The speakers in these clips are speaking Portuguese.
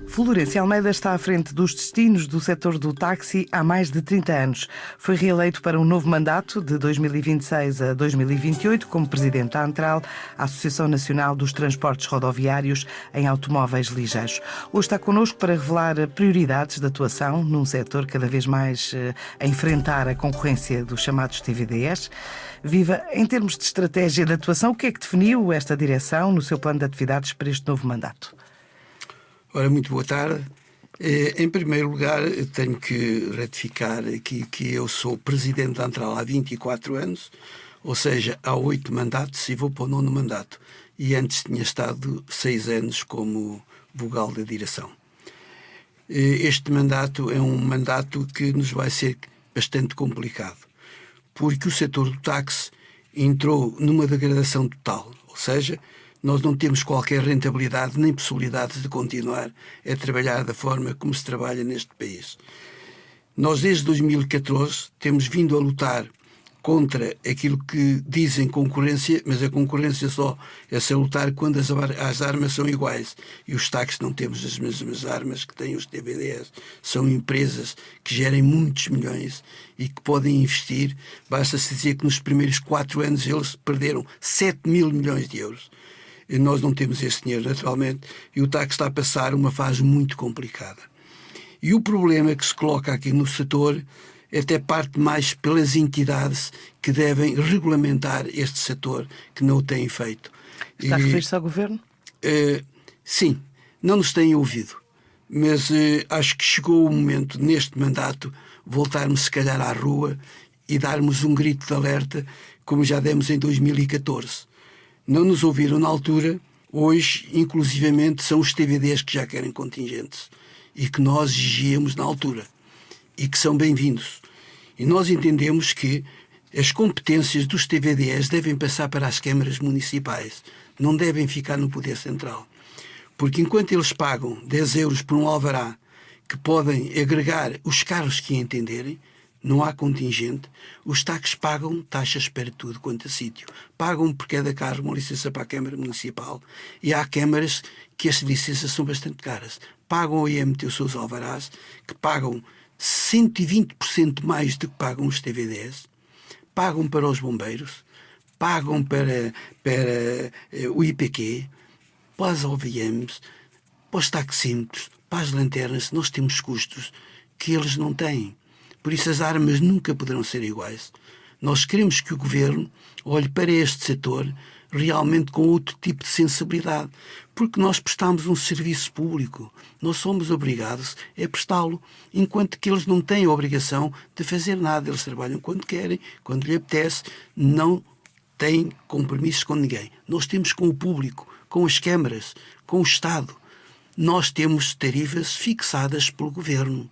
Florencio Almeida está à frente dos destinos do setor do táxi há mais de 30 anos. Foi reeleito para um novo mandato de 2026 a 2028 como presidente da ANTRAL, a Associação Nacional dos Transportes Rodoviários em Automóveis Ligeiros. Hoje está connosco para revelar prioridades de atuação num setor cada vez mais a enfrentar a concorrência dos chamados TVDs. Viva, em termos de estratégia de atuação, o que é que definiu esta direção no seu plano de atividades para este novo mandato? Ora, muito boa tarde. Em primeiro lugar, tenho que ratificar aqui que eu sou presidente da ANTRAL há 24 anos, ou seja, há 8 mandatos e vou para o 9º mandato. E antes tinha estado 6 anos como vogal da direção. Este mandato é um mandato que nos vai ser bastante complicado, porque o setor do táxi entrou numa degradação total, ou seja, nós não temos qualquer rentabilidade nem possibilidades de continuar a trabalhar da forma como se trabalha neste país. Nós, desde 2014, temos vindo a lutar contra aquilo que dizem concorrência, mas a concorrência só é-se a lutar quando as armas são iguais. E os táxis não temos as mesmas armas que têm os TVDs. São empresas que gerem muitos milhões e que podem investir. Basta-se dizer que nos primeiros 4 anos eles perderam 7 mil milhões de euros. E nós não temos esse dinheiro, naturalmente, e o táxi está a passar uma fase muito complicada. E o problema que se coloca aqui no setor até parte mais pelas entidades que devem regulamentar este setor, que não o têm feito. Está a referir-se ao Governo? Sim, não nos têm ouvido, mas acho que chegou o momento, neste mandato, voltarmos se calhar à rua e darmos um grito de alerta, como já demos em 2014. Não nos ouviram na altura, hoje, inclusivamente, são os TVDs que já querem contingentes e que nós exigíamos na altura e que são bem-vindos. E nós entendemos que as competências dos TVDs devem passar para as câmaras municipais, não devem ficar no Poder Central. Porque enquanto eles pagam 10 euros por um alvará que podem agregar os carros que entenderem, não há contingente, os táxis pagam taxas para tudo quanto a sítio. Pagam por cada carro uma licença para a Câmara Municipal e há câmaras que as licenças são bastante caras. Pagam ao IMT os seus alvarás, que pagam 120% mais do que pagam os TVDs, pagam para os bombeiros, pagam para o IPQ, para as OVMs, para os taxímetros, para as lanternas. Nós temos custos que eles não têm. Por isso as armas nunca poderão ser iguais. Nós queremos que o Governo olhe para este setor realmente com outro tipo de sensibilidade, porque nós prestamos um serviço público. Nós somos obrigados a prestá-lo, enquanto que eles não têm a obrigação de fazer nada. Eles trabalham quando querem, quando lhe apetece, não têm compromissos com ninguém. Nós temos com o público, com as câmaras, com o Estado. Nós temos tarifas fixadas pelo Governo.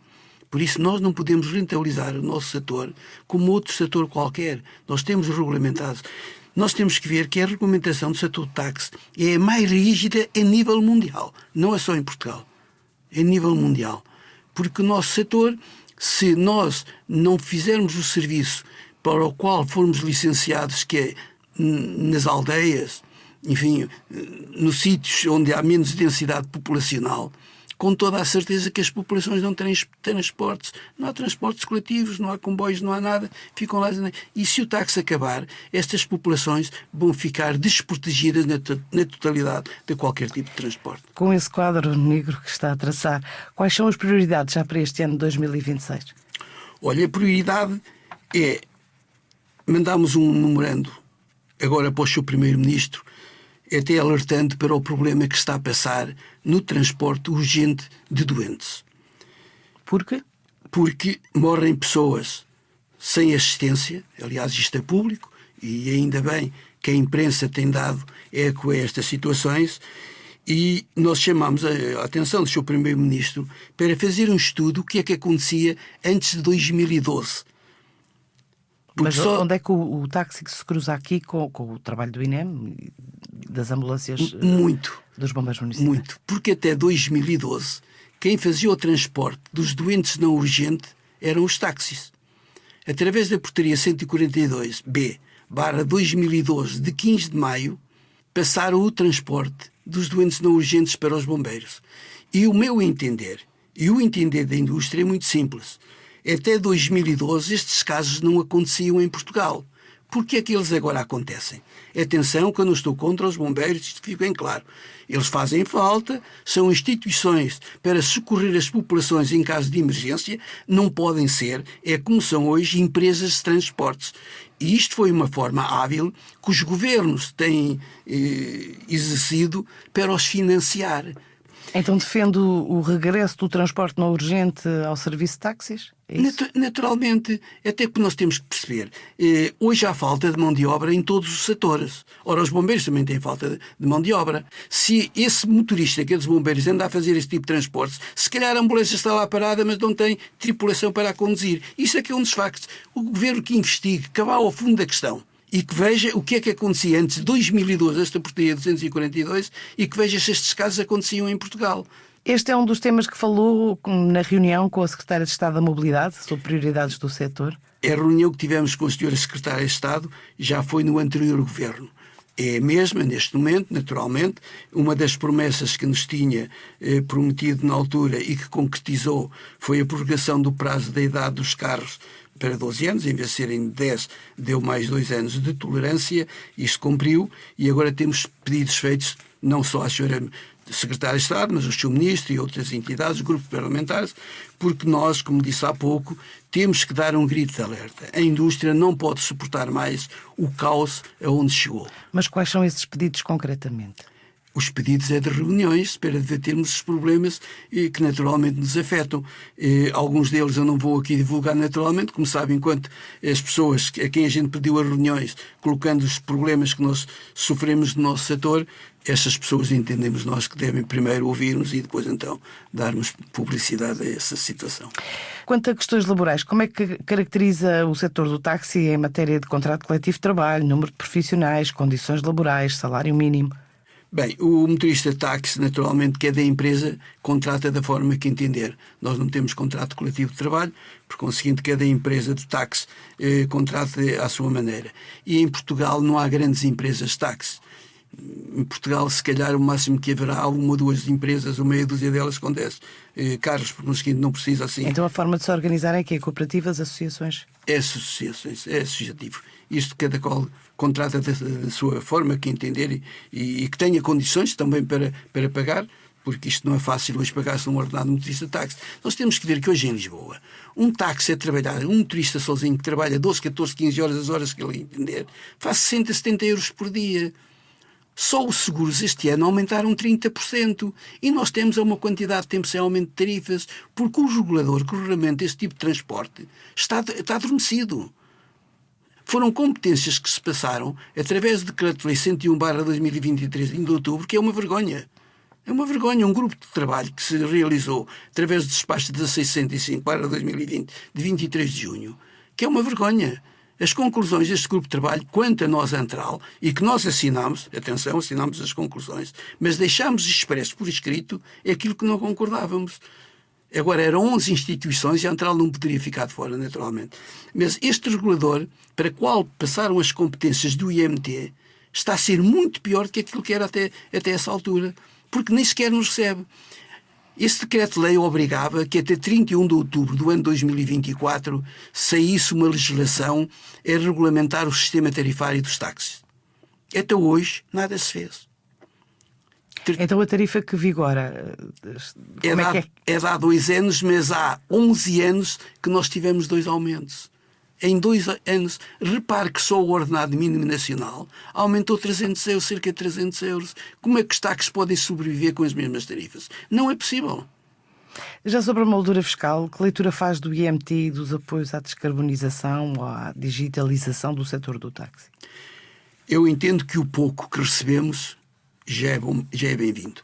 Por isso nós não podemos rentabilizar o nosso setor como outro setor qualquer. Nós temos regulamentados. Nós temos que ver que a regulamentação do setor de táxi é a mais rígida a nível mundial. Não é só em Portugal. É a nível mundial. Porque o nosso setor, se nós não fizermos o serviço para o qual formos licenciados, que é nas aldeias, enfim, nos sítios onde há menos densidade populacional, com toda a certeza que as populações não têm transportes, não há transportes coletivos, não há comboios, não há nada, ficam lá. E se o táxi acabar, estas populações vão ficar desprotegidas na totalidade de qualquer tipo de transporte. Com esse quadro negro que está a traçar, quais são as prioridades já para este ano de 2026? Olha, a prioridade é mandarmos um memorando agora para o seu Primeiro-Ministro, até alertando para o problema que está a passar no transporte urgente de doentes. Por quê? Porque morrem pessoas sem assistência, aliás isto é público, e ainda bem que a imprensa tem dado eco a estas situações, e nós chamamos a atenção do seu Primeiro-Ministro para fazer um estudo do que é que acontecia antes de 2012. Mas onde é que o táxi se cruza aqui com o trabalho do INEM, das ambulâncias, muito, dos bombeiros municipais? Muito, porque até 2012 quem fazia o transporte dos doentes não urgentes eram os táxis. Através da portaria 142B/2012 de 15 de maio passaram o transporte dos doentes não urgentes para os bombeiros. E o meu entender, e o entender da indústria é muito simples. Até 2012 estes casos não aconteciam em Portugal. Por que é que eles agora acontecem? Atenção, que eu não estou contra os bombeiros, isto fica bem claro. Eles fazem falta, são instituições para socorrer as populações em caso de emergência, não podem ser, é como são hoje, empresas de transportes. E isto foi uma forma hábil que os governos têm exercido para os financiar. Então defende o regresso do transporte não urgente ao serviço de táxis? É isso? Naturalmente, até porque nós temos que perceber, hoje há falta de mão de obra em todos os setores. Ora, os bombeiros também têm falta de mão de obra. Se esse motorista que é dos bombeiros anda a fazer este tipo de transportes, se calhar a ambulância está lá parada, mas não tem tripulação para a conduzir. Isso é que é um dos factos. O governo que investigue, que vá ao fundo da questão e que veja o que é que acontecia antes de 2012, esta portaria 242, e que veja se estes casos aconteciam em Portugal. Este é um dos temas que falou na reunião com a Secretária de Estado da Mobilidade sobre prioridades do setor? A reunião que tivemos com a Sra. Secretária de Estado já foi no anterior governo. É a mesma, neste momento, naturalmente. Uma das promessas que nos tinha prometido na altura e que concretizou foi a prorrogação do prazo da idade dos carros para 12 anos, em vez de serem 10, deu mais 2 anos de tolerância, isto cumpriu, e agora temos pedidos feitos não só à Sra. Secretária de Estado, mas ao Sr. Ministro e outras entidades, grupos parlamentares, porque nós, como disse há pouco, temos que dar um grito de alerta. A indústria não pode suportar mais o caos aonde chegou. Mas quais são esses pedidos concretamente? Os pedidos é de reuniões para debatermos os problemas que naturalmente nos afetam. Alguns deles eu não vou aqui divulgar naturalmente, como sabem, enquanto as pessoas a quem a gente pediu as reuniões, colocando os problemas que nós sofremos no nosso setor, essas pessoas entendemos nós que devem primeiro ouvir-nos e depois então darmos publicidade a essa situação. Quanto a questões laborais, como é que caracteriza o setor do táxi em matéria de contrato coletivo de trabalho, número de profissionais, condições laborais, salário mínimo? Bem, o motorista de táxi, naturalmente, que é da empresa, contrata da forma que entender. Nós não temos contrato coletivo de trabalho, por conseguinte, cada empresa de táxi contrata à sua maneira. E em Portugal não há grandes empresas de táxi. Em Portugal, se calhar, o máximo que haverá uma ou duas empresas, ou meia dúzia delas com 10 carros, por conseguinte, não precisa assim. Então a forma de se organizar é que é cooperativas, associações? É associações, é associativo. Isto cada qual contrata da sua forma que entender e que tenha condições também para pagar, porque isto não é fácil hoje pagar-se um ordenado motorista de táxi. Nós temos que ver que hoje em Lisboa, um táxi a trabalhar, um motorista sozinho que trabalha 12, 14, 15 horas, as horas que ele entender, faz 60, 70 euros por dia. Só os seguros este ano aumentaram 30% e nós temos uma quantidade de tempo sem aumento de tarifas porque o regulador que regulamenta este tipo de transporte está adormecido. Foram competências que se passaram através do Decreto-Lei 101/2023 de outubro, que é uma vergonha. É uma vergonha. Um grupo de trabalho que se realizou através do despacho 1665/2020 de 23 de junho, que é uma vergonha. As conclusões deste grupo de trabalho, quanto a nós, Antral, e que nós assinamos, atenção, assinamos as conclusões, mas deixámos expresso por escrito aquilo que não concordávamos. Agora, eram 11 instituições e a Antral não poderia ficar de fora, naturalmente. Mas este regulador, para o qual passaram as competências do IMT, está a ser muito pior do que aquilo que era até essa altura, porque nem sequer nos recebe. Este decreto-lei obrigava que até 31 de outubro do ano 2024 saísse uma legislação a regulamentar o sistema tarifário dos táxis. Até hoje, nada se fez. Então a tarifa que vigora... É de há 2 anos, mas há 11 anos que nós tivemos 2 aumentos. Em 2 anos, repare que só o ordenado mínimo nacional aumentou 300 euros, cerca de 300 euros. Como é que os táxis podem sobreviver com as mesmas tarifas? Não é possível. Já sobre a moldura fiscal, que leitura faz do IMT e dos apoios à descarbonização ou à digitalização do setor do táxi? Eu entendo que o pouco que recebemos já é bem-vindo.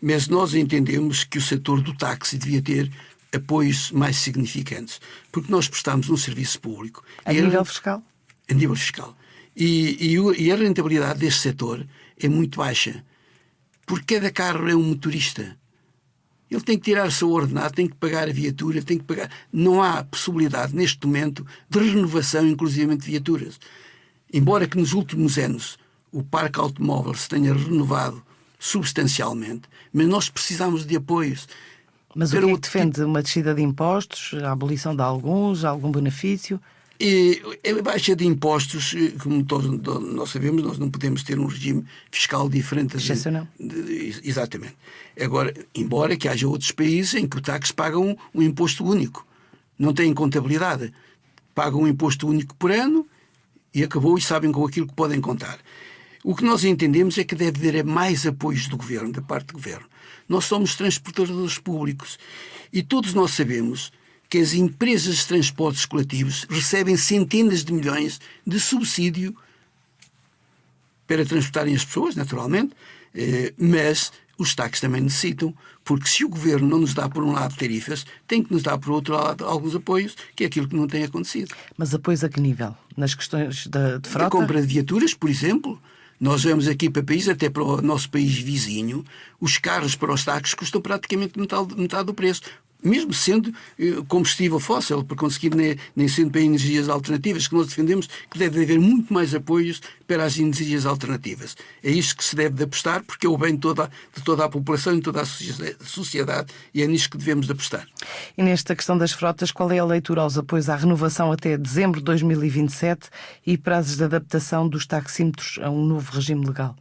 Mas nós entendemos que o setor do táxi devia ter apoios mais significantes, porque nós prestamos um serviço público. A nível fiscal? A nível fiscal. E a rentabilidade deste setor é muito baixa, porque cada carro é um motorista. Ele tem que tirar o seu ordenado, tem que pagar a viatura, tem que pagar... Não há possibilidade, neste momento, de renovação, inclusivamente de viaturas. Embora que nos últimos anos o parque automóvel se tenha renovado substancialmente, mas nós precisamos de apoios. Mas o que é que defende? Uma descida de impostos, a abolição de alguns, algum benefício? A baixa de impostos, como todos nós sabemos, nós não podemos ter um regime fiscal diferente. Excepcional. Exatamente. Agora, embora que haja outros países em que o táxi pagam um imposto único. Não têm contabilidade. Pagam um imposto único por ano e acabou, e sabem com aquilo que podem contar. O que nós entendemos é que deve haver mais apoios do governo, da parte do governo. Nós somos transportadores públicos e todos nós sabemos que as empresas de transportes coletivos recebem centenas de milhões de subsídio para transportarem as pessoas, naturalmente, mas os táxis também necessitam, porque se o governo não nos dá, por um lado, tarifas, tem que nos dar, por outro lado, alguns apoios, que é aquilo que não tem acontecido. Mas apoios a que nível? Nas questões de frota? A compra de viaturas, por exemplo. Nós vemos aqui para país, até para o nosso país vizinho, os carros para os táxis custam praticamente metade do preço. Mesmo sendo combustível fóssil, por conseguir nem sendo para energias alternativas, que nós defendemos que deve haver muito mais apoios para as energias alternativas. É isto que se deve de apostar, porque é o bem de toda a população e de toda a sociedade, e é nisto que devemos de apostar. E nesta questão das frotas, qual é a leitura aos apoios à renovação até dezembro de 2027 e prazos de adaptação dos taxímetros a um novo regime legal?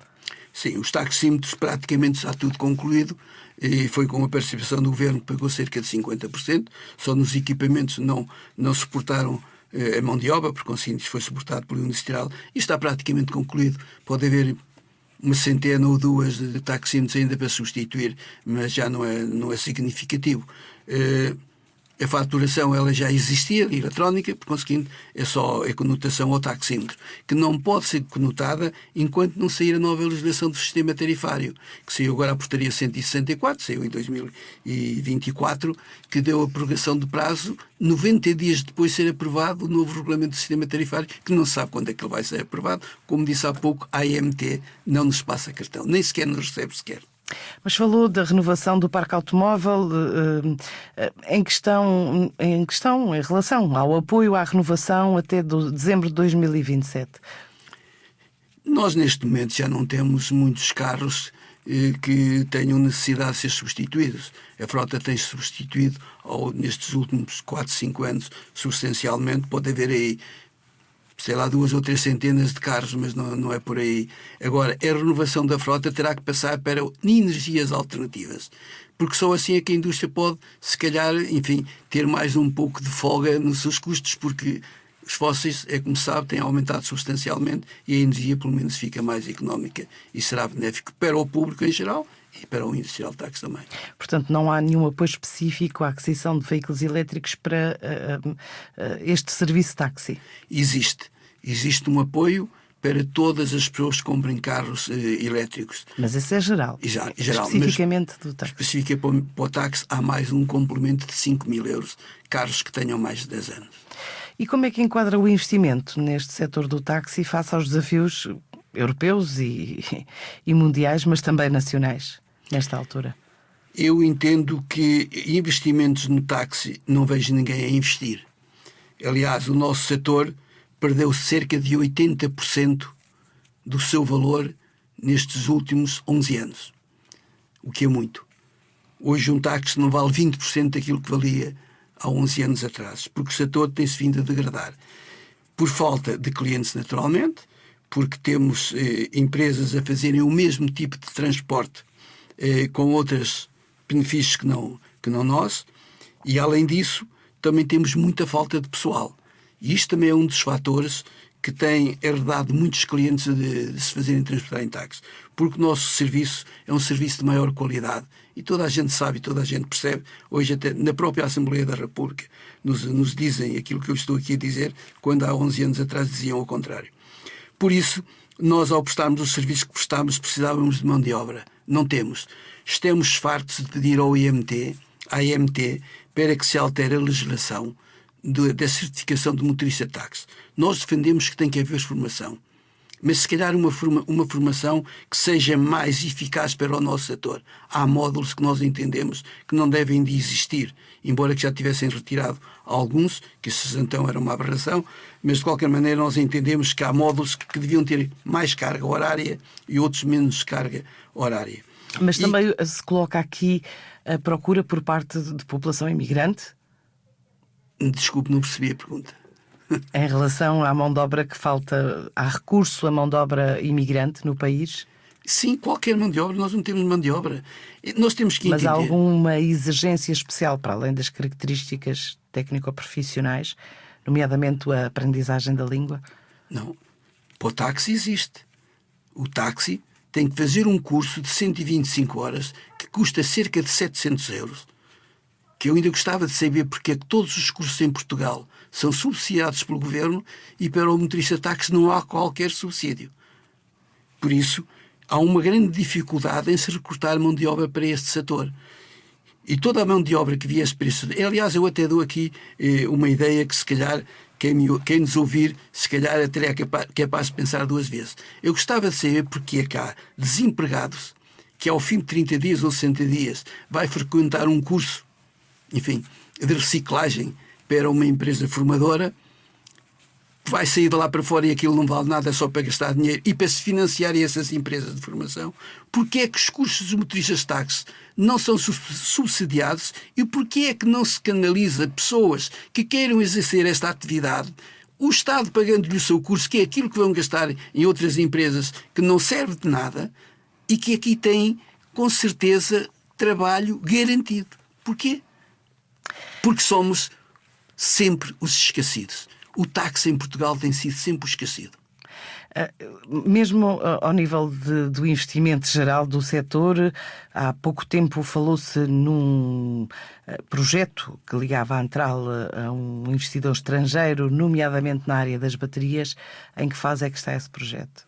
Sim, os taxímetros praticamente está tudo concluído. E foi com a participação do governo que pagou cerca de 50%. Só nos equipamentos não suportaram a mão de obra, porque conseguinte foi suportado pelo industrial, e está praticamente concluído. Pode haver uma centena ou duas de taxímetros ainda para substituir, mas já não é significativo. A faturação ela já existia, eletrónica, por conseguinte é só a conotação ao taxímetro, que não pode ser conotada enquanto não sair a nova legislação do sistema tarifário, que saiu agora a portaria 164, saiu em 2024, que deu a prorrogação de prazo 90 dias depois de ser aprovado o novo regulamento do sistema tarifário, que não se sabe quando é que ele vai ser aprovado. Como disse há pouco, a AMT não nos passa cartão, nem sequer nos recebe sequer. Mas falou da renovação do parque automóvel em relação ao apoio à renovação até dezembro de 2027. Nós, neste momento, já não temos muitos carros que tenham necessidade de ser substituídos. A frota tem-se substituído nestes últimos 4, 5 anos, substancialmente. Pode haver aí, sei lá, 2 ou 3 centenas de carros, mas não é por aí. Agora, a renovação da frota terá que passar para energias alternativas, porque só assim é que a indústria pode, se calhar, enfim, ter mais um pouco de folga nos seus custos, porque os fósseis, como se sabe, têm aumentado substancialmente e a energia, pelo menos, fica mais económica e será benéfico para o público em geral e para o industrial tax também. Portanto, não há nenhum apoio específico à aquisição de veículos elétricos para este serviço táxi? Existe um apoio para todas as pessoas que comprem carros elétricos. Mas esse é geral. Geral, especificamente do táxi. Especificamente para o táxi há mais um complemento de 5.000 euros, carros que tenham mais de 10 anos. E como é que enquadra o investimento neste setor do táxi face aos desafios europeus e mundiais, mas também nacionais, nesta altura? Eu entendo que investimentos no táxi não vejo ninguém a investir. Aliás, o nosso setor perdeu cerca de 80% do seu valor nestes últimos 11 anos, o que é muito. Hoje um táxi não vale 20% daquilo que valia há 11 anos atrás, porque o setor tem-se vindo a degradar. Por falta de clientes, naturalmente, porque temos empresas a fazerem o mesmo tipo de transporte com outros benefícios que não nós, e além disso também temos muita falta de pessoal. E isto também é um dos fatores que tem herdado muitos clientes de se fazerem transportar em táxi, porque o nosso serviço é um serviço de maior qualidade e toda a gente sabe, toda a gente percebe. Hoje até na própria Assembleia da República nos dizem aquilo que eu estou aqui a dizer, quando há 11 anos atrás diziam ao contrário. Por isso, nós ao prestarmos os serviços que prestamos precisávamos de mão de obra. Não temos. Estamos fartos de pedir ao à AMT, para que se altere a legislação da certificação de motorista táxi. Nós defendemos que tem que haver formação, mas se calhar uma formação que seja mais eficaz para o nosso setor. Há módulos que nós entendemos que não devem de existir, embora que já tivessem retirado alguns, que esses então era uma aberração, mas de qualquer maneira nós entendemos que há módulos que deviam ter mais carga horária e outros menos carga horária. Mas também se coloca aqui a procura por parte de população imigrante? Desculpe, não percebi a pergunta. Em relação à mão de obra que falta, há recurso à mão de obra imigrante no país? Sim, qualquer mão de obra, nós não temos mão de obra. Nós temos que entender... Mas há alguma exigência especial para além das características técnico-profissionais, nomeadamente a aprendizagem da língua? Não. Para o táxi existe. O táxi tem que fazer um curso de 125 horas que custa cerca de 700 euros. Que eu ainda gostava de saber porque é que todos os cursos em Portugal são subsidiados pelo governo e para o motorista de táxi não há qualquer subsídio. Por isso, há uma grande dificuldade em se recrutar mão de obra para este setor. E toda a mão de obra que viesse para este setor... Aliás, eu até dou aqui uma ideia que se calhar quem nos ouvir, se calhar até é capaz de pensar duas vezes. Eu gostava de saber porque é que há desempregados que ao fim de 30 dias ou 60 dias vai frequentar um curso, enfim, de reciclagem para uma empresa formadora, vai sair de lá para fora e aquilo não vale nada, é só para gastar dinheiro e para se financiar essas empresas de formação. Porque é que os cursos de motoristas de táxi não são subsidiados e porque é que não se canaliza pessoas que queiram exercer esta atividade, o Estado pagando-lhe o seu curso, que é aquilo que vão gastar em outras empresas que não serve de nada e que aqui têm, com certeza, trabalho garantido. Porquê? Porque somos sempre os esquecidos. O táxi em Portugal tem sido sempre o esquecido. Mesmo ao nível do investimento geral do setor, há pouco tempo falou-se num projeto que ligava a Antral a um investidor estrangeiro, nomeadamente na área das baterias. Em que fase é que está esse projeto?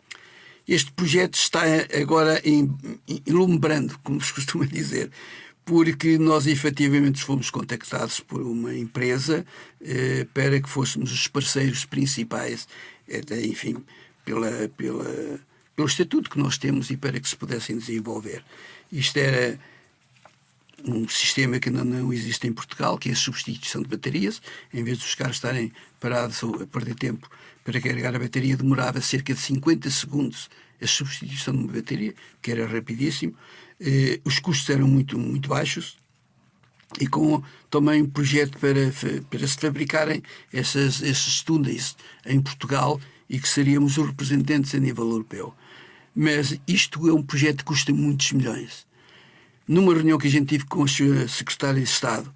Este projeto está agora ilumbrando, como se costuma dizer, porque nós efetivamente fomos contactados por uma empresa para que fôssemos os parceiros principais, enfim, pelo estatuto que nós temos e para que se pudessem desenvolver. Isto era um sistema que ainda não existe em Portugal, que é a substituição de baterias. Em vez dos carros estarem parados ou a perder tempo para carregar a bateria, demorava cerca de 50 segundos a substituição de uma bateria, que era rapidíssimo. Os custos eram muito, muito baixos e com também um projeto para se fabricarem esses túneis em Portugal e que seríamos os representantes a nível europeu. Mas isto é um projeto que custa muitos milhões. Numa reunião que a gente tive com a Secretária de Estado,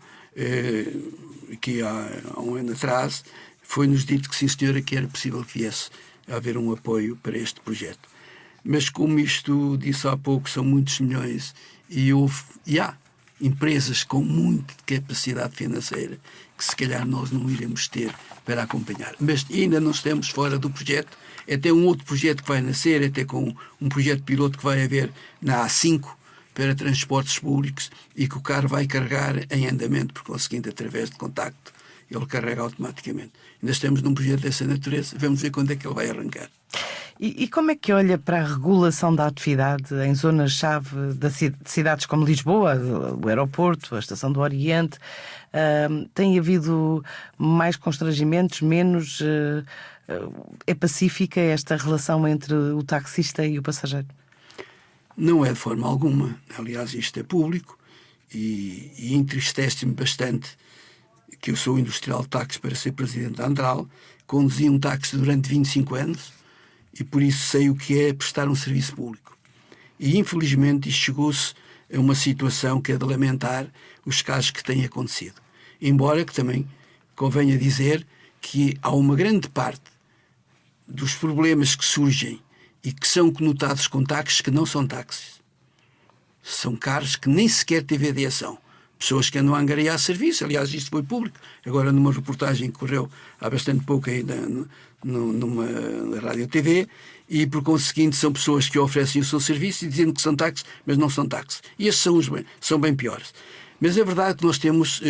aqui há um ano atrás, foi-nos dito que sim, senhora, que era possível que viesse a haver um apoio para este projeto. Mas como isto disse há pouco, são muitos milhões e há empresas com muita capacidade financeira que se calhar nós não iremos ter para acompanhar. Mas ainda não estamos fora do projeto. Até um outro projeto que vai nascer, até com um projeto piloto que vai haver na A5 para transportes públicos e que o carro vai carregar em andamento, por conseguinte, através de contacto, ele carrega automaticamente. Ainda estamos num projeto dessa natureza, vamos ver quando é que ele vai arrancar. E como é que olha para a regulação da atividade em zonas-chave de cidades como Lisboa, o aeroporto, a Estação do Oriente? Tem havido mais constrangimentos, menos? É pacífica esta relação entre o taxista e o passageiro? Não é de forma alguma. Aliás, isto é público e entristece-me bastante que eu sou industrial de táxi para ser presidente da Antral, conduzi um táxi durante 25 anos e por isso sei o que é prestar um serviço público. E infelizmente isto chegou-se a uma situação que é de lamentar os casos que têm acontecido. Embora que também convenha dizer que há uma grande parte dos problemas que surgem e que são conotados com táxis que não são táxis. São carros que nem sequer TVD são. Pessoas que andam a angariar serviço. Aliás, isto foi público. Agora, numa reportagem que correu há bastante pouco ainda numa rádio-TV, e por conseguinte são pessoas que oferecem o seu serviço e dizendo que são táxis, mas não são táxis. E estes são bem piores. Mas é verdade que nós temos,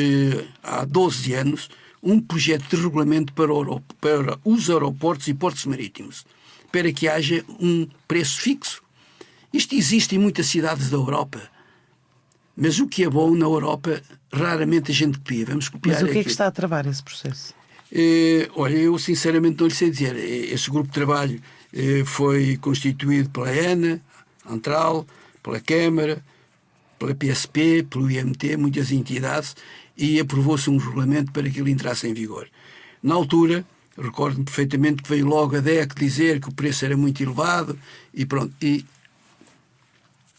há 12 anos, um projeto de regulamento para os aeroportos e portos marítimos, para que haja um preço fixo. Isto existe em muitas cidades da Europa. Mas o que é bom na Europa, raramente a gente copia. Vamos copiar. Mas o que é que está a travar esse processo? Olha, eu sinceramente não lhe sei dizer. Este grupo de trabalho foi constituído pela ENA, Antral, pela Câmara, pela PSP, pelo IMT, muitas entidades, e aprovou-se um regulamento para que ele entrasse em vigor. Na altura, recordo-me perfeitamente que veio logo a DEC dizer que o preço era muito elevado e pronto. E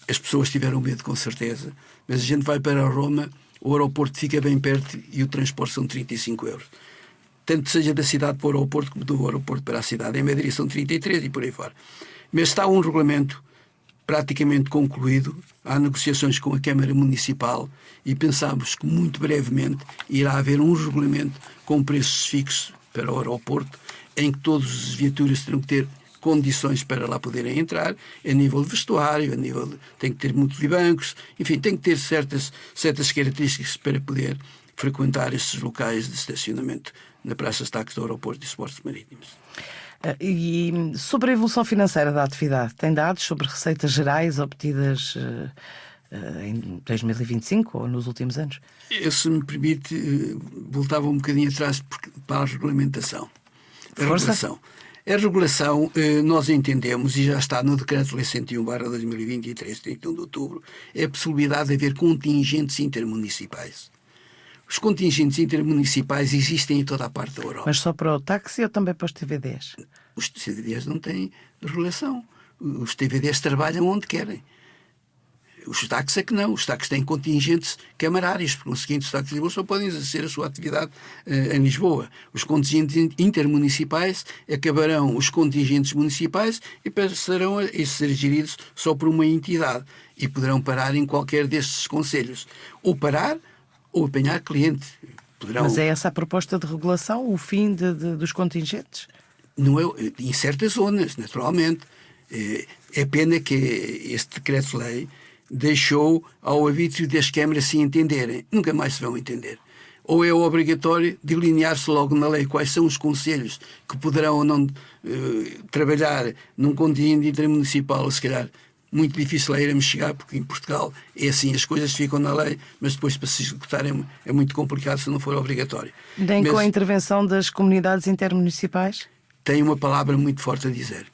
as pessoas tiveram medo, com certeza, mas a gente vai para Roma, o aeroporto fica bem perto e o transporte são 35 euros. Tanto seja da cidade para o aeroporto como do aeroporto para a cidade. Em Madrid são 33 e por aí fora. Mas está um regulamento praticamente concluído, há negociações com a Câmara Municipal e pensamos que muito brevemente irá haver um regulamento com preços fixos para o aeroporto, em que todas as viaturas terão que ter condições para lá poderem entrar, a nível de vestuário, tem que ter multibancos, enfim, tem que ter certas características para poder frequentar estes locais de estacionamento na Praça de Táxi do Aeroporto de Esportes Marítimos. E sobre a evolução financeira da atividade, tem dados sobre receitas gerais obtidas em 2025 ou nos últimos anos? Se me permite, voltava um bocadinho atrás para a regulamentação. A regulação, nós entendemos, e já está no Decreto-Lei 101/2023, 31 de outubro, é a possibilidade de haver contingentes intermunicipais. Os contingentes intermunicipais existem em toda a parte da Europa. Mas só para o táxi ou também para os TVDs? Os TVDs não têm regulação. Os TVDs trabalham onde querem. Os táxis é que não. Os táxis têm contingentes camarários. Por conseguinte, os táxis de Lisboa só podem exercer a sua atividade em Lisboa. Os contingentes intermunicipais acabarão os contingentes municipais e passarão a ser geridos só por uma entidade e poderão parar em qualquer destes concelhos. Ou parar ou apanhar cliente. Mas é essa a proposta de regulação, o fim dos contingentes? Não é, em certas zonas, naturalmente. É pena que este decreto-lei deixou ao arbítrio das câmaras se entenderem. Nunca mais se vão entender. Ou é obrigatório delinear-se logo na lei quais são os concelhos que poderão ou não trabalhar num contingente intermunicipal, se calhar muito difícil é irmos chegar, porque em Portugal é assim, as coisas ficam na lei, mas depois para se executar é muito complicado se não for obrigatório. Nem com a intervenção das comunidades intermunicipais? Tenho uma palavra muito forte a dizer.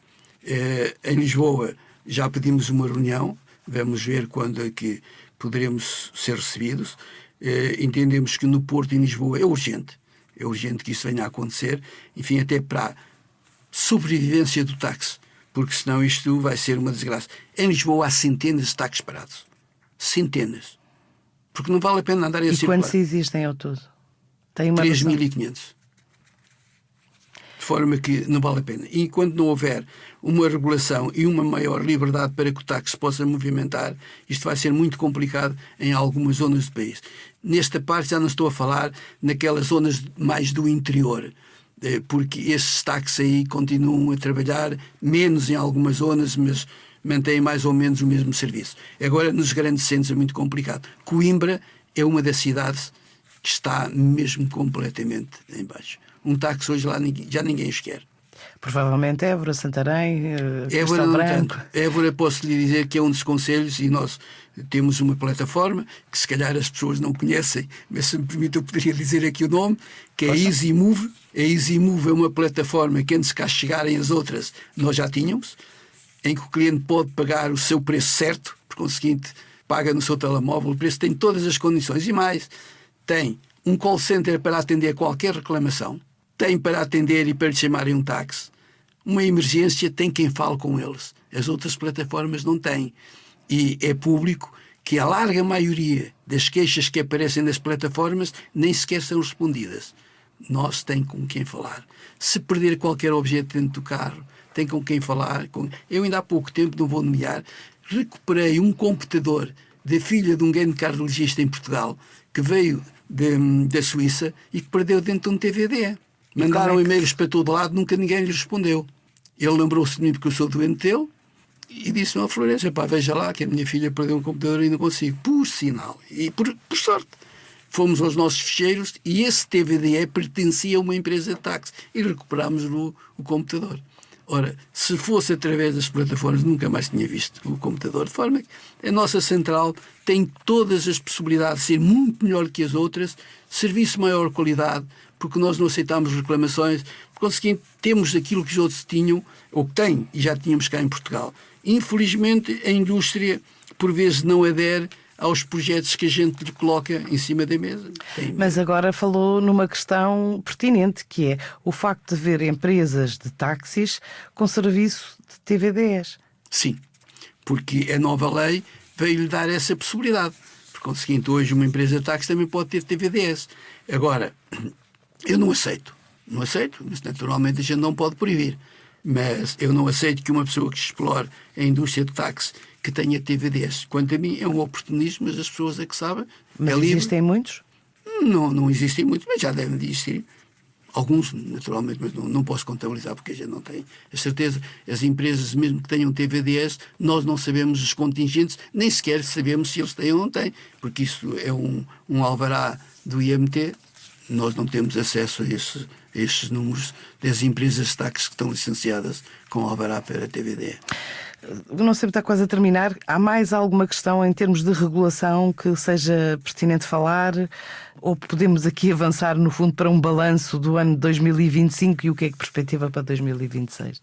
Em Lisboa já pedimos uma reunião, vamos ver quando é que poderemos ser recebidos. Entendemos que no Porto e em Lisboa é urgente que isso venha a acontecer, enfim, até para a sobrevivência do táxi, porque senão isto vai ser uma desgraça. Em Lisboa há centenas de táxis parados. Centenas. Porque não vale a pena andar a circular. E quantos existem ao todo? 3.500. De forma que não vale a pena. E enquanto não houver uma regulação e uma maior liberdade para que o táxi possa movimentar, isto vai ser muito complicado em algumas zonas do país. Nesta parte já não estou a falar naquelas zonas mais do interior, porque esses táxis aí continuam a trabalhar menos em algumas zonas, mas mantêm mais ou menos o mesmo serviço. Agora, nos grandes centros é muito complicado. Coimbra é uma das cidades que está mesmo completamente em baixo. Um táxi hoje lá já ninguém os quer. Provavelmente Évora, Santarém, Évora, Castelo Branco. Évora, posso lhe dizer que é um dos concelhos e nós temos uma plataforma que se calhar as pessoas não conhecem, mas se me permite eu poderia dizer aqui o nome, que é a EasyMove. A EasyMove é uma plataforma que antes de cá chegarem as outras nós já tínhamos, em que o cliente pode pagar o seu preço certo, por conseguinte paga no seu telemóvel, o preço tem todas as condições e mais. Tem um call center para atender qualquer reclamação, tem para atender e para lhe chamarem um táxi. Uma emergência tem quem fale com eles. As outras plataformas não têm. E é público que a larga maioria das queixas que aparecem nas plataformas nem sequer são respondidas. Nós tem com quem falar. Se perder qualquer objeto dentro do carro, tem com quem falar. Eu ainda há pouco tempo, não vou nomear, recuperei um computador da filha de um grande cardiologista em Portugal que veio da Suíça e que perdeu dentro de um TVD. Mandaram e-mails para todo lado, nunca ninguém lhe respondeu. Ele lembrou-se de mim porque eu sou doente dele e disse-me ao Florença, pá, veja lá que a minha filha perdeu um computador e não consigo. Por sinal. E por sorte. Fomos aos nossos ficheiros e esse TVDE pertencia a uma empresa de táxi e recuperámos o computador. Ora, se fosse através das plataformas, nunca mais tinha visto o computador. De forma que a nossa central tem todas as possibilidades de ser muito melhor que as outras, serviço de maior qualidade, porque nós não aceitamos reclamações, por conseguinte, temos aquilo que os outros tinham, ou que têm, e já tínhamos cá em Portugal. Infelizmente, a indústria por vezes não adere aos projetos que a gente lhe coloca em cima da mesa. Mas agora falou numa questão pertinente, que é o facto de haver empresas de táxis com serviço de TVDEs. Sim, porque a nova lei veio-lhe dar essa possibilidade. Por conseguinte, hoje uma empresa de táxi também pode ter TVDS. Agora, eu não aceito, mas naturalmente a gente não pode proibir. Mas eu não aceito que uma pessoa que explore a indústria de táxi que tenha TVDs. Quanto a mim, é um oportunismo, mas as pessoas é que sabem. Mas é existem muitos? Não existem muitos, mas já devem de existir. Alguns, naturalmente, mas não posso contabilizar porque a gente não tem a certeza. As empresas, mesmo que tenham TVDs, nós não sabemos os contingentes, nem sequer sabemos se eles têm ou não têm, porque isso é um alvará do IMT. Nós não temos acesso a estes números das empresas de táxi que estão licenciadas com alvará para TVD. Não sei, está quase a terminar. Há mais alguma questão em termos de regulação que seja pertinente falar? Ou podemos aqui avançar, no fundo, para um balanço do ano de 2025 e o que é que perspectiva para 2026?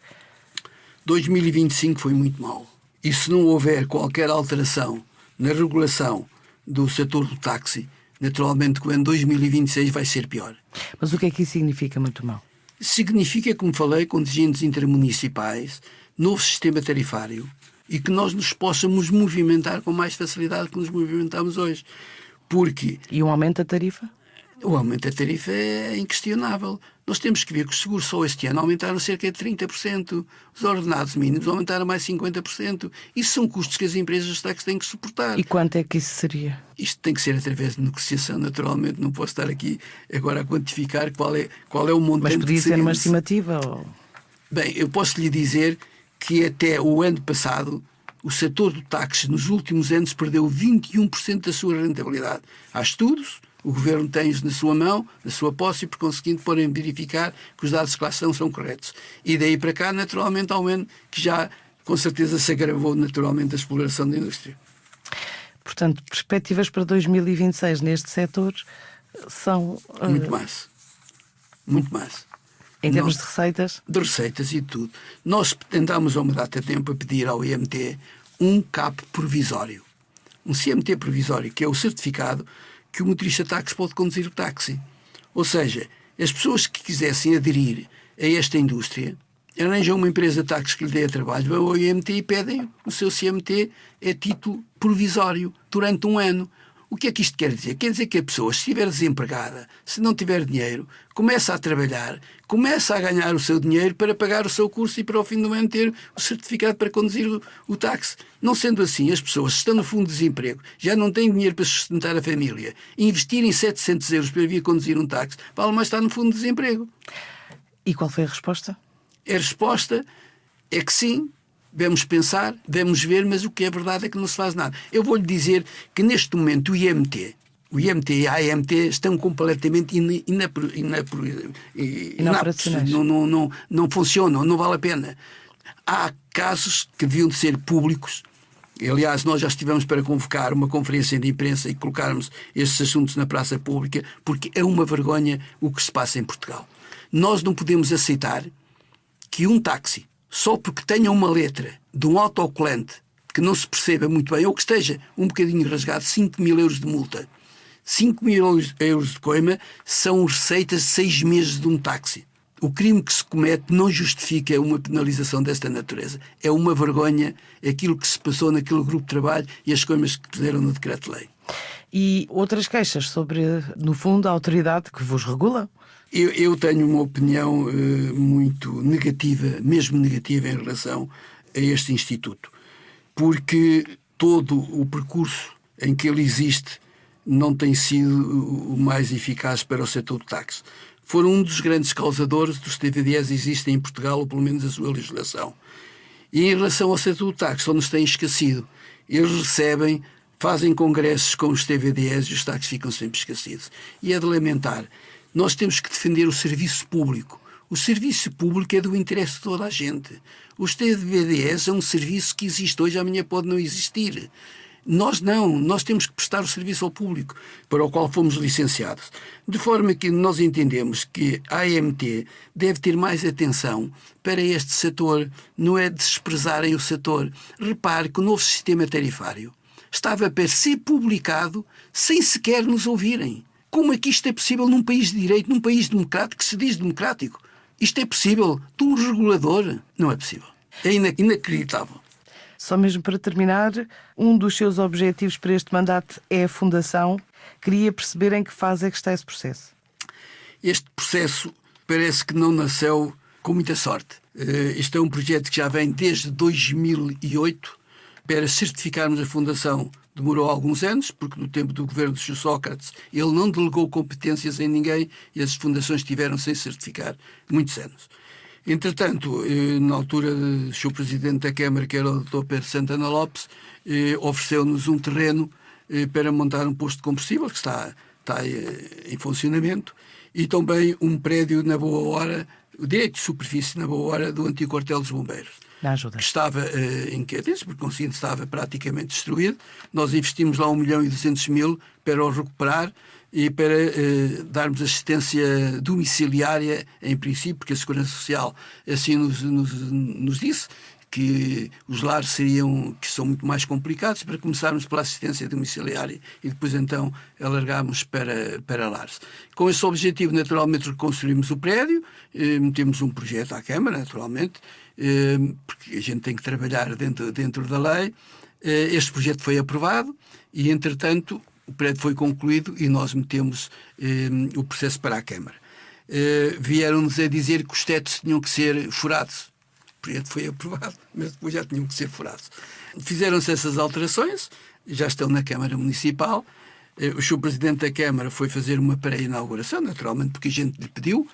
2025 foi muito mau. E se não houver qualquer alteração na regulação do setor do táxi, naturalmente que o ano 2026 vai ser pior. Mas o que é que isso significa muito mal? Significa, como falei, contingentes intermunicipais, novo sistema tarifário e que nós nos possamos movimentar com mais facilidade que nos movimentamos hoje. Porque E um aumento da tarifa? o aumento da tarifa é inquestionável. Nós temos que ver que os seguros só este ano aumentaram cerca de 30%, os ordenados mínimos aumentaram mais 50%. Isso são custos que as empresas de táxi têm que suportar. E quanto é que isso seria? Isto tem que ser através de negociação, naturalmente. Não posso estar aqui agora a quantificar qual é o montante. Mas podia que ser seria uma necessário. estimativa? Ou... Bem, eu posso lhe dizer que até o ano passado o setor do táxi nos últimos anos perdeu 21% da sua rentabilidade. Há estudos, o governo tem-os na sua mão, na sua posse, e por conseguinte podem verificar que os dados que lá estão são corretos. E daí para cá, naturalmente, há um ano que já com certeza se agravou naturalmente a exploração da indústria. Portanto, perspectivas para 2026 neste setor são... Muito mais. Muito mais. Em termos de receitas? De receitas e tudo. Nós tentámos há uma data de tempo a pedir ao IMT um CAP provisório. Um CMT provisório, que é o certificado que o motorista de táxi pode conduzir o táxi. Ou seja, as pessoas que quisessem aderir a esta indústria arranjam uma empresa de táxi que lhe dê trabalho, vão ao IMT e pedem o seu CMT a título provisório durante um ano. O que é que isto quer dizer? Quer dizer que a pessoa, se estiver desempregada, se não tiver dinheiro, começa a trabalhar, começa a ganhar o seu dinheiro para pagar o seu curso e para ao fim do ano ter o certificado para conduzir o táxi. Não sendo assim, as pessoas, se estão no fundo de desemprego, já não têm dinheiro para sustentar a família, investirem 700 euros para vir conduzir um táxi, vale mais estar no fundo de desemprego. E qual foi a resposta? A resposta é que sim. Devemos pensar, devemos ver, mas o que é verdade é que não se faz nada. Eu vou-lhe dizer que neste momento o IMT e a AMT estão completamente inaptos, não funcionam, não vale a pena. Há casos que deviam de ser públicos. Aliás, nós já estivemos para convocar uma conferência de imprensa e colocarmos estes assuntos na praça pública, porque é uma vergonha o que se passa em Portugal. Nós não podemos aceitar que um táxi, só porque tenha uma letra de um autocolante que não se perceba muito bem, ou que esteja um bocadinho rasgado, 5.000 euros de multa. 5.000 euros de coima são receitas de 6 meses de um táxi. O crime que se comete não justifica uma penalização desta natureza. É uma vergonha aquilo que se passou naquele grupo de trabalho e as coimas que puseram no decreto-lei. E outras queixas sobre, no fundo, a autoridade que vos regula? Eu tenho uma opinião muito negativa, mesmo negativa, em relação a este Instituto, porque todo o percurso em que ele existe não tem sido o mais eficaz para o setor do táxi. Foram um dos grandes causadores dos TVDs existem em Portugal, ou pelo menos a sua legislação. E em relação ao setor do táxi, só nos tem esquecido. Eles recebem, fazem congressos com os TVDs e os táxis ficam sempre esquecidos. E é de lamentar. Nós temos que defender o serviço público. O serviço público é do interesse de toda a gente. Os TVDs é um serviço que existe hoje, amanhã pode não existir. Nós não, nós temos que prestar o serviço ao público para o qual fomos licenciados. De forma que nós entendemos que a AMT deve ter mais atenção para este setor, não é desprezarem o setor. Repare que o novo sistema tarifário estava para ser publicado sem sequer nos ouvirem. Como é que isto é possível num país de direito, num país democrático, que se diz democrático? Isto é possível de um regulador? Não é possível. É inacreditável. Só mesmo para terminar, um dos seus objetivos para este mandato é a Fundação. Queria perceber em que fase é que está esse processo. Este processo parece que não nasceu com muita sorte. Este é um projeto que já vem desde 2008. Para certificarmos a Fundação demorou alguns anos, porque no tempo do governo de Sr. Sócrates ele não delegou competências em ninguém e as fundações tiveram sem certificar muitos anos. Entretanto, na altura do Sr. Presidente da Câmara, que era o Dr. Pedro Santana Lopes, ofereceu-nos um terreno para montar um posto de combustível, que está em funcionamento, e também um prédio na boa hora, o direito de superfície na boa hora do antigo quartel dos bombeiros. Ajuda. Que estava em quedas, porque o conseguinte estava praticamente destruído. Nós investimos lá 1.200.000 para o recuperar e para darmos assistência domiciliária, em princípio, porque a Segurança Social assim nos disse que os lares que são muito mais complicados, para começarmos pela assistência domiciliária e depois então alargarmos para lares. Com esse objetivo, naturalmente, reconstruímos o prédio, metemos um projeto à Câmara, naturalmente, porque a gente tem que trabalhar dentro da lei. Este projeto foi aprovado e, entretanto, o prédio foi concluído e nós metemos o processo para a Câmara. Vieram-nos a dizer que os tetos tinham que ser furados. O projeto foi aprovado, mas depois já tinham que ser furados. Fizeram-se essas alterações, já estão na Câmara Municipal. O Sr. Presidente da Câmara foi fazer uma pré-inauguração, naturalmente, porque a gente lhe pediu.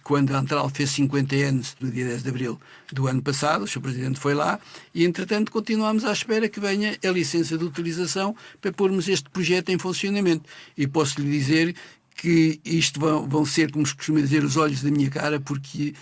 Quando a Antral fez 50 anos, no dia 10 de abril do ano passado, o Sr. Presidente foi lá e, entretanto, continuamos à espera que venha a licença de utilização para pormos este projeto em funcionamento. E posso lhe dizer que isto vão ser, como se costuma dizer, os olhos da minha cara, porque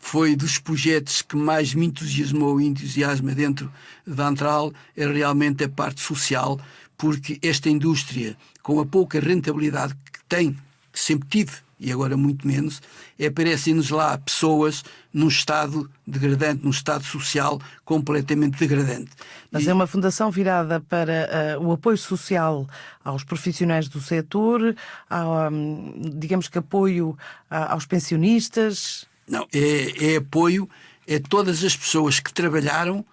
foi dos projetos que mais me entusiasmou e entusiasma dentro da Antral, é realmente a parte social, porque esta indústria, com a pouca rentabilidade que tem, que sempre tive, e agora muito menos, aparecem-nos lá pessoas num estado degradante, num estado social completamente degradante. Mas é uma fundação virada para o apoio social aos profissionais do setor, digamos que apoio aos pensionistas. Não, é apoio a todas as pessoas que trabalham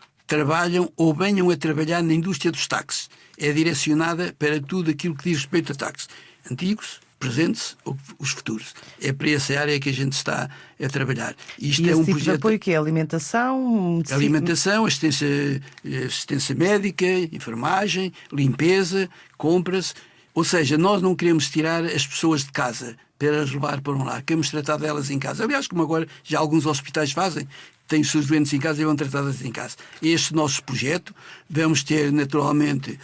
ou venham a trabalhar na indústria dos táxis. É direcionada para tudo aquilo que diz respeito a táxis. Antigos, presentes ou os futuros. É para essa área que a gente está a trabalhar. Isto é um tipo projeto de apoio que é alimentação? Alimentação, assistência médica, enfermagem, limpeza, compras. Ou seja, nós não queremos tirar as pessoas de casa para as levar para um lar. Queremos tratar delas em casa. Aliás, como agora já alguns hospitais fazem, têm os seus doentes em casa e vão tratadas em casa. Este nosso projeto, vamos ter naturalmente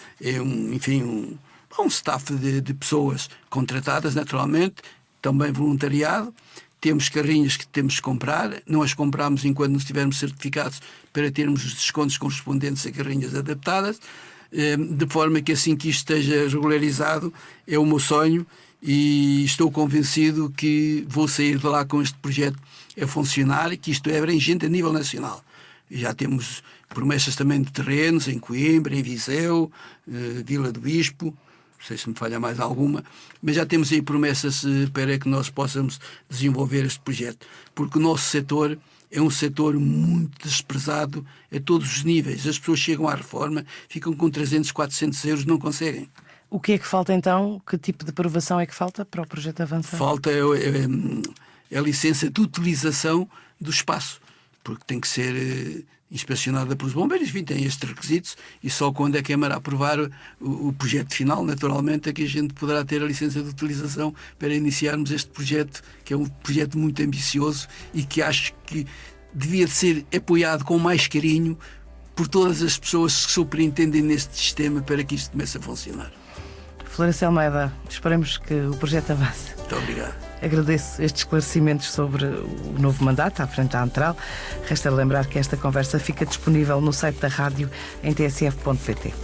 um staff de pessoas contratadas, naturalmente, também voluntariado. Temos carrinhas que temos que comprar, não as compramos enquanto não estivermos certificados para termos os descontos correspondentes a carrinhas adaptadas, de forma que assim que isto esteja regularizado, é o meu sonho e estou convencido que vou sair de lá com este projeto a funcionar e que isto é abrangente a nível nacional. Já temos promessas também de terrenos em Coimbra, em Viseu, Vila do Bispo, não sei se me falha mais alguma, mas já temos aí promessas para que nós possamos desenvolver este projeto, porque o nosso setor é um setor muito desprezado a todos os níveis. As pessoas chegam à reforma, ficam com 300, 400 euros, não conseguem. O que é que falta então? Que tipo de aprovação é que falta para o projeto avançar? Falta a licença de utilização do espaço, porque tem que ser inspecionada pelos bombeiros, enfim, tem estes requisitos e só quando a Câmara aprovar o projeto final, naturalmente, é que a gente poderá ter a licença de utilização para iniciarmos este projeto, que é um projeto muito ambicioso e que acho que devia de ser apoiado com mais carinho por todas as pessoas que superintendem neste sistema para que isto comece a funcionar. Florencio Almeida, esperemos que o projeto avance. Muito obrigado. Agradeço estes esclarecimentos sobre o novo mandato à frente da Antral. Resta lembrar que esta conversa fica disponível no site da rádio em tsf.pt.